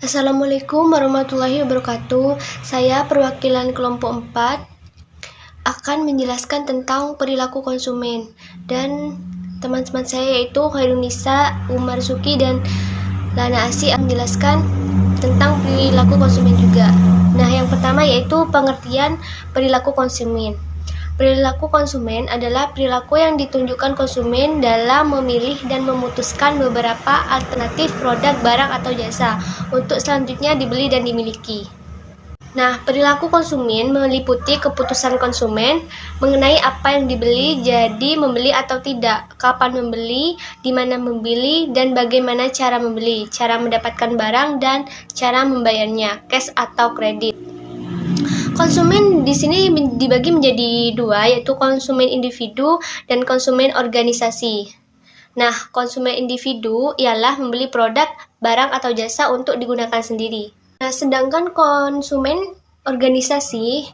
Assalamualaikum warahmatullahi wabarakatuh. Saya perwakilan kelompok 4 akan menjelaskan tentang perilaku konsumen. Dan teman-teman saya yaitu Khairunisa, Umar Suki, dan Lana Asi akan menjelaskan tentang perilaku konsumen juga. Nah, yang pertama yaitu pengertian perilaku konsumen. Perilaku konsumen adalah perilaku yang ditunjukkan konsumen dalam memilih dan memutuskan beberapa alternatif produk, barang, atau jasa untuk selanjutnya dibeli dan dimiliki. Nah, perilaku konsumen meliputi keputusan konsumen mengenai apa yang dibeli, jadi membeli atau tidak, kapan membeli, di mana membeli, dan bagaimana cara membeli, cara mendapatkan barang, dan cara membayarnya, cash atau kredit. Konsumen di sini dibagi menjadi dua, yaitu konsumen individu dan konsumen organisasi. Nah, konsumen individu ialah membeli produk, barang, atau jasa untuk digunakan sendiri. Nah, sedangkan konsumen organisasi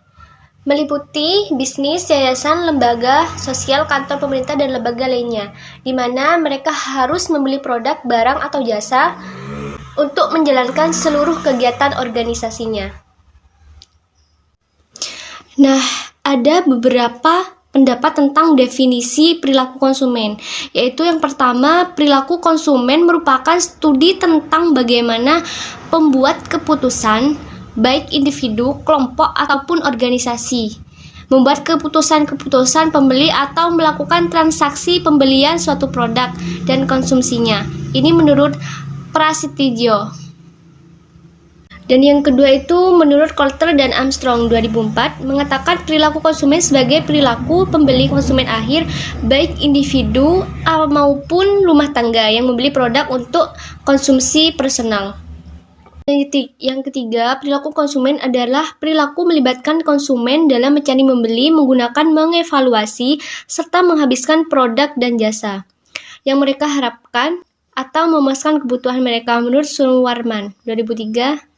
meliputi bisnis, yayasan, lembaga sosial, kantor pemerintah, dan lembaga lainnya, di mana mereka harus membeli produk, barang, atau jasa untuk menjalankan seluruh kegiatan organisasinya. Nah, ada beberapa pendapat tentang definisi perilaku konsumen, yaitu yang pertama, perilaku konsumen merupakan studi tentang bagaimana pembuat keputusan, baik individu, kelompok, ataupun organisasi, membuat keputusan-keputusan pembeli atau melakukan transaksi pembelian suatu produk dan konsumsinya. Ini menurut Prasetyo. Dan yang kedua itu menurut Coulter dan Armstrong 2004 mengatakan perilaku konsumen sebagai perilaku pembeli konsumen akhir baik individu maupun rumah tangga yang membeli produk untuk konsumsi personal. Yang ketiga, perilaku konsumen adalah perilaku melibatkan konsumen dalam mencari membeli, menggunakan, mengevaluasi, serta menghabiskan produk dan jasa yang mereka harapkan atau memuaskan kebutuhan mereka menurut Suwarman 2003.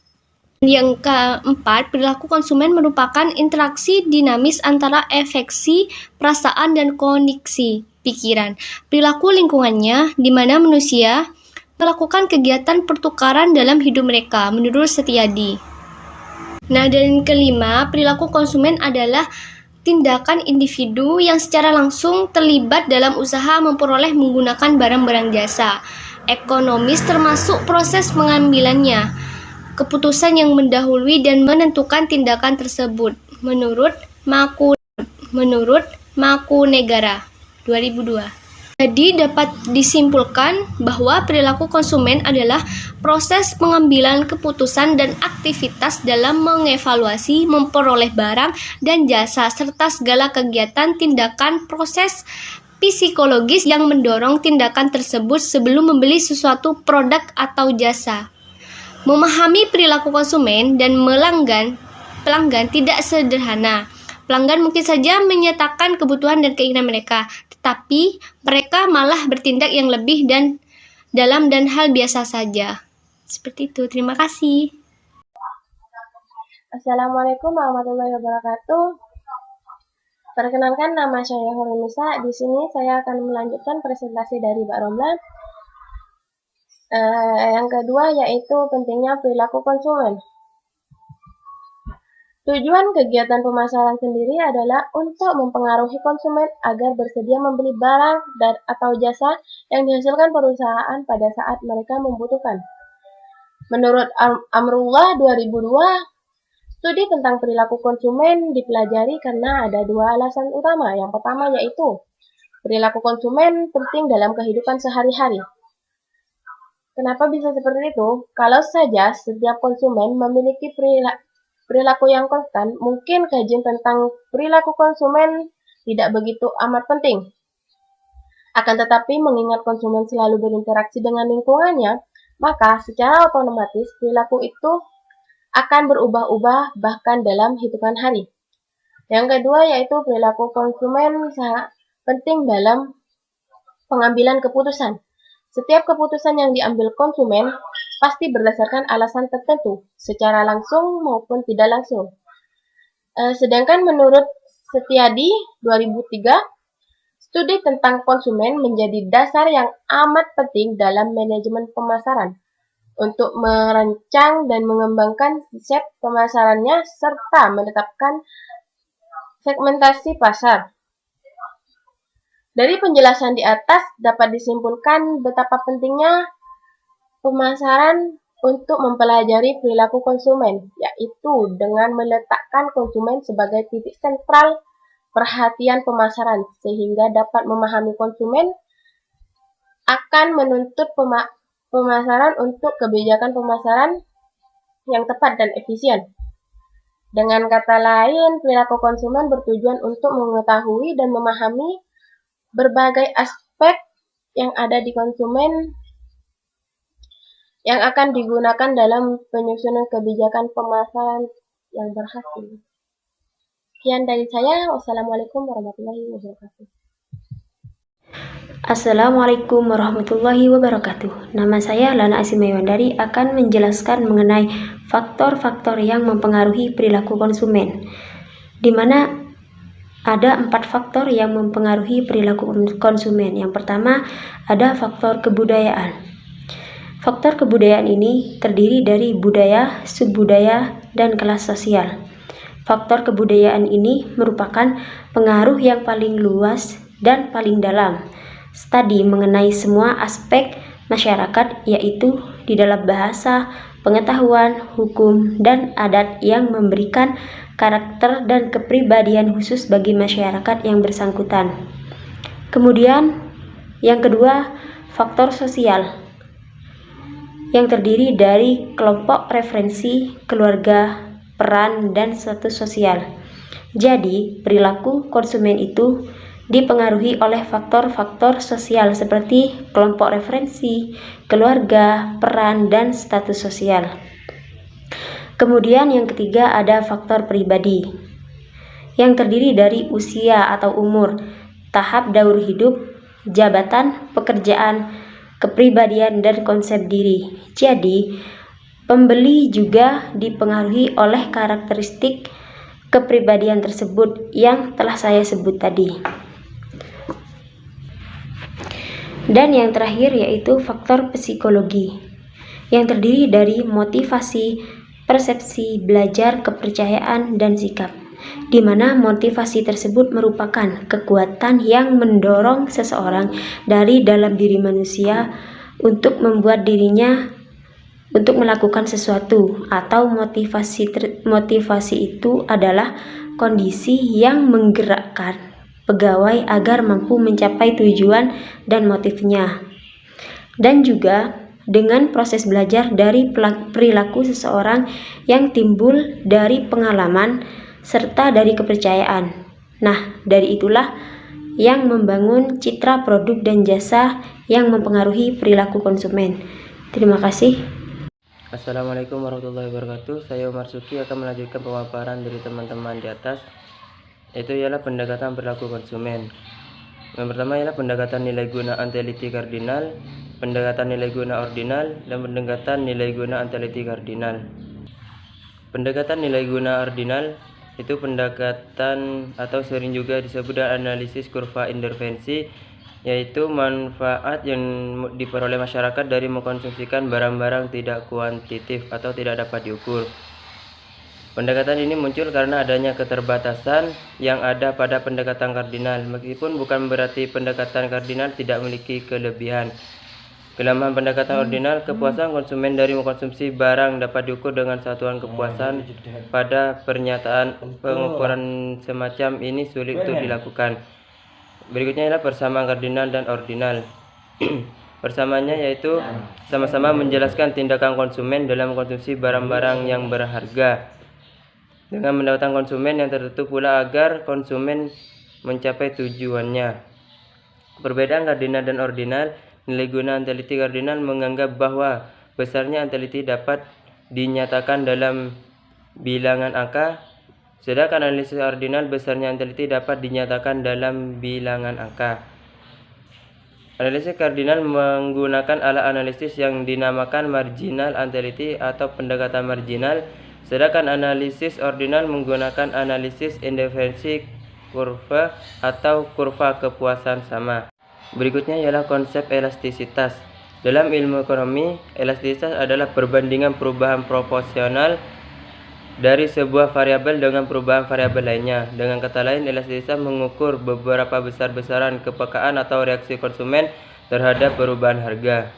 Yang keempat, perilaku konsumen merupakan interaksi dinamis antara afeksi, perasaan, dan kognisi pikiran, perilaku lingkungannya, di mana manusia melakukan kegiatan pertukaran dalam hidup mereka, menurut Setiadi. Nah, dan kelima, perilaku konsumen adalah tindakan individu yang secara langsung terlibat dalam usaha memperoleh menggunakan barang-barang jasa ekonomis termasuk proses pengambilannya, keputusan yang mendahului dan menentukan tindakan tersebut, menurut Makunegara 2002. Jadi dapat disimpulkan bahwa perilaku konsumen adalah proses pengambilan keputusan dan aktivitas dalam mengevaluasi, memperoleh barang dan jasa, serta segala kegiatan, tindakan, proses psikologis yang mendorong tindakan tersebut sebelum membeli sesuatu produk atau jasa. Memahami perilaku konsumen dan pelanggan tidak sederhana. Pelanggan mungkin saja menyatakan kebutuhan dan keinginan mereka, tetapi mereka malah bertindak yang lebih dan dalam dan hal biasa saja. Seperti itu. Terima kasih. Assalamualaikum warahmatullahi wabarakatuh. Perkenalkan, nama saya Khairunisa. Di sini saya akan melanjutkan presentasi dari Mbak Romlan. Yang kedua yaitu pentingnya perilaku konsumen. Tujuan kegiatan pemasaran sendiri adalah untuk mempengaruhi konsumen agar bersedia membeli barang atau jasa yang dihasilkan perusahaan pada saat mereka membutuhkan. Menurut Amrullah 2002, studi tentang perilaku konsumen dipelajari karena ada dua alasan utama. Yang pertama yaitu perilaku konsumen penting dalam kehidupan sehari-hari. Kenapa bisa seperti itu? Kalau saja setiap konsumen memiliki perilaku yang konstan, mungkin kajian tentang perilaku konsumen tidak begitu amat penting. Akan tetapi, mengingat konsumen selalu berinteraksi dengan lingkungannya, maka secara otomatis perilaku itu akan berubah-ubah bahkan dalam hitungan hari. Yang kedua yaitu perilaku konsumen sangat penting dalam pengambilan keputusan. Setiap keputusan yang diambil konsumen pasti berdasarkan alasan tertentu, secara langsung maupun tidak langsung. Sedangkan menurut Setiadi 2003, studi tentang konsumen menjadi dasar yang amat penting dalam manajemen pemasaran untuk merancang dan mengembangkan konsep pemasarannya serta menetapkan segmentasi pasar. Dari penjelasan di atas dapat disimpulkan betapa pentingnya pemasaran untuk mempelajari perilaku konsumen, yaitu dengan meletakkan konsumen sebagai titik sentral perhatian pemasaran, sehingga dapat memahami konsumen akan menuntut pemasaran untuk kebijakan pemasaran yang tepat dan efisien. Dengan kata lain, perilaku konsumen bertujuan untuk mengetahui dan memahami berbagai aspek yang ada di konsumen yang akan digunakan dalam penyusunan kebijakan pemasaran yang berhasil. Sekian dari saya. Wassalamualaikum warahmatullahi wabarakatuh. Assalamualaikum warahmatullahi wabarakatuh. Nama saya Lana Asimewandari akan menjelaskan mengenai faktor-faktor yang mempengaruhi perilaku konsumen, di mana ada 4 faktor yang mempengaruhi perilaku konsumen. Yang pertama, ada faktor kebudayaan. Faktor kebudayaan ini terdiri dari budaya, subbudaya, dan kelas sosial. Faktor kebudayaan ini merupakan pengaruh yang paling luas dan paling dalam studi mengenai semua aspek masyarakat, yaitu di dalam bahasa, pengetahuan, hukum, dan adat yang memberikan karakter dan kepribadian khusus bagi masyarakat yang bersangkutan. Kemudian, yang kedua, faktor sosial yang terdiri dari kelompok referensi, keluarga, peran, dan status sosial. Jadi, perilaku konsumen itu dipengaruhi oleh faktor-faktor sosial seperti kelompok referensi, keluarga, peran, dan status sosial. Kemudian yang ketiga ada faktor pribadi yang terdiri dari usia atau umur, tahap daur hidup, jabatan, pekerjaan, kepribadian, dan konsep diri. Jadi, pembeli juga dipengaruhi oleh karakteristik kepribadian tersebut yang telah saya sebut tadi. Dan yang terakhir yaitu faktor psikologi yang terdiri dari motivasi, persepsi, belajar, kepercayaan, dan sikap, di mana motivasi tersebut merupakan kekuatan yang mendorong seseorang dari dalam diri manusia untuk membuat dirinya untuk melakukan sesuatu, atau motivasi itu adalah kondisi yang menggerakkan pegawai agar mampu mencapai tujuan dan motifnya. Dan juga dengan proses belajar dari perilaku seseorang yang timbul dari pengalaman serta dari kepercayaan. Nah, dari itulah yang membangun citra produk dan jasa yang mempengaruhi perilaku konsumen. Terima kasih. Assalamualaikum warahmatullahi wabarakatuh. Saya Umar Suki akan melanjutkan pemaparan dari teman-teman di atas, yaitu ialah pendekatan perilaku konsumen. Yang pertama ialah pendekatan nilai guna anteliti kardinal, pendekatan nilai guna ordinal, dan pendekatan nilai guna anteliti kardinal. Pendekatan nilai guna ordinal itu pendekatan atau sering juga disebut dengan analisis kurva intervensi, yaitu manfaat yang diperoleh masyarakat dari mengkonsumsikan barang-barang tidak kuantitatif atau tidak dapat diukur. Pendekatan ini muncul karena adanya keterbatasan yang ada pada pendekatan kardinal, meskipun bukan berarti pendekatan kardinal tidak memiliki kelebihan. Kelemahan pendekatan ordinal, kepuasan konsumen dari mengkonsumsi barang dapat diukur dengan satuan kepuasan. Pada pernyataan pengukuran semacam ini sulit untuk dilakukan. Berikutnya adalah persamaan kardinal dan ordinal. Persamaannya yaitu sama-sama menjelaskan tindakan konsumen dalam mengkonsumsi barang-barang yang berharga, dengan mendapatkan konsumen yang tertentu pula agar konsumen mencapai tujuannya. Perbedaan kardinal dan ordinal, nilai guna anteliti kardinal menganggap bahwa besarnya anteliti dapat dinyatakan dalam bilangan angka, sedangkan analisis ordinal besarnya anteliti dapat dinyatakan dalam bilangan angka. Analisis kardinal menggunakan alat analisis yang dinamakan marginal anteliti atau pendekatan marginal, sedangkan analisis ordinal menggunakan analisis intervensi kurva atau kurva kepuasan sama. Berikutnya ialah konsep elastisitas. Dalam ilmu ekonomi, elastisitas adalah perbandingan perubahan proporsional dari sebuah variabel dengan perubahan variabel lainnya. Dengan kata lain, elastisitas mengukur beberapa besar-besaran kepekaan atau reaksi konsumen terhadap perubahan harga.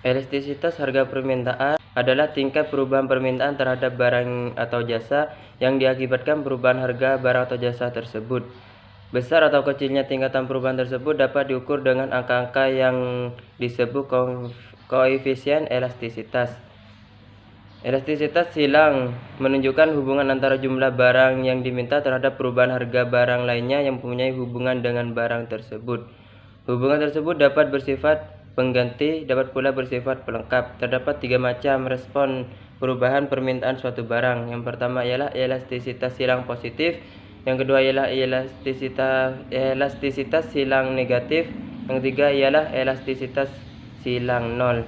Elastisitas harga permintaan adalah tingkat perubahan permintaan terhadap barang atau jasa yang diakibatkan perubahan harga barang atau jasa tersebut. Besar atau kecilnya tingkatan perubahan tersebut dapat diukur dengan angka-angka yang disebut koefisien elastisitas. Elastisitas silang menunjukkan hubungan antara jumlah barang yang diminta terhadap perubahan harga barang lainnya yang mempunyai hubungan dengan barang tersebut. Hubungan tersebut dapat bersifat pengganti, dapat pula bersifat pelengkap. Terdapat 3 macam respon perubahan permintaan suatu barang. Yang pertama ialah elastisitas silang positif, yang kedua ialah elastisitas silang negatif, yang ketiga ialah elastisitas silang nol.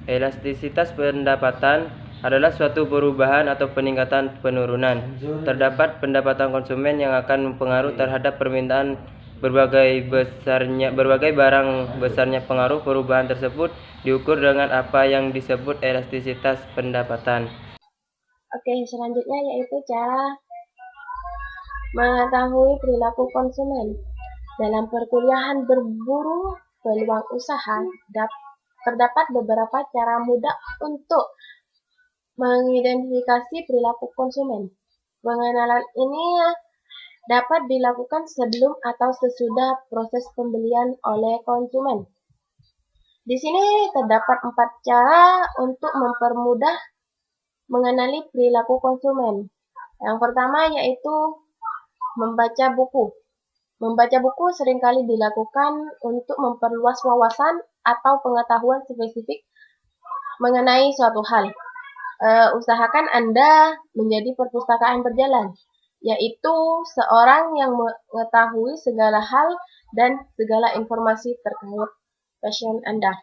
Elastisitas pendapatan adalah suatu perubahan atau peningkatan penurunan. Terdapat pendapatan konsumen yang akan mempengaruhi terhadap permintaan berbagai barang besarnya pengaruh perubahan tersebut diukur dengan apa yang disebut elastisitas pendapatan. Oke, selanjutnya yaitu cara mengetahui perilaku konsumen. Dalam perkuliahan berburu peluang usaha, terdapat beberapa cara mudah untuk mengidentifikasi perilaku konsumen. Pengenalan ini dapat dilakukan sebelum atau sesudah proses pembelian oleh konsumen. Di sini terdapat 4 cara untuk mempermudah mengenali perilaku konsumen. Yang pertama yaitu membaca buku. Membaca buku seringkali dilakukan untuk memperluas wawasan atau pengetahuan spesifik mengenai suatu hal. Usahakan Anda menjadi perpustakaan berjalan, yaitu seorang yang mengetahui segala hal dan segala informasi terkait passion Anda.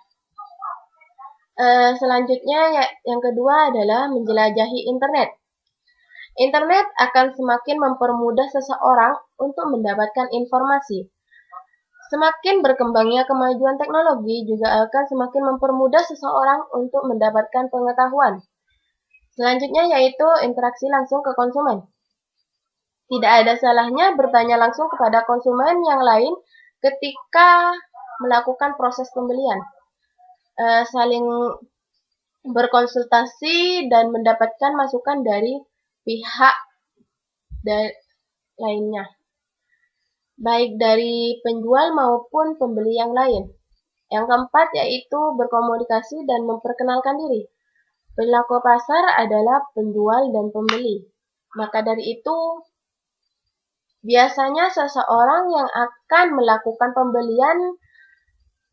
Selanjutnya yang kedua adalah menjelajahi internet. Internet akan semakin mempermudah seseorang untuk mendapatkan informasi. Semakin berkembangnya kemajuan teknologi juga akan semakin mempermudah seseorang untuk mendapatkan pengetahuan. Selanjutnya yaitu interaksi langsung ke konsumen. Tidak ada salahnya bertanya langsung kepada konsumen yang lain ketika melakukan proses pembelian. Saling berkonsultasi dan mendapatkan masukan dari pihak lainnya, baik dari penjual maupun pembeli yang lain. Yang keempat yaitu berkomunikasi dan memperkenalkan diri. Perilaku pasar adalah penjual dan pembeli. Maka dari itu, biasanya seseorang yang akan melakukan pembelian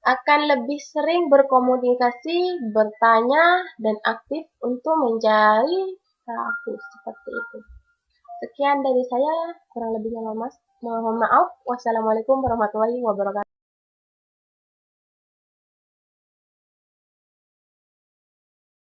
akan lebih sering berkomunikasi, bertanya, dan aktif untuk mencari tahu seperti itu. Sekian dari saya, kurang lebihnya mohon maaf. Wassalamualaikum warahmatullahi wabarakatuh.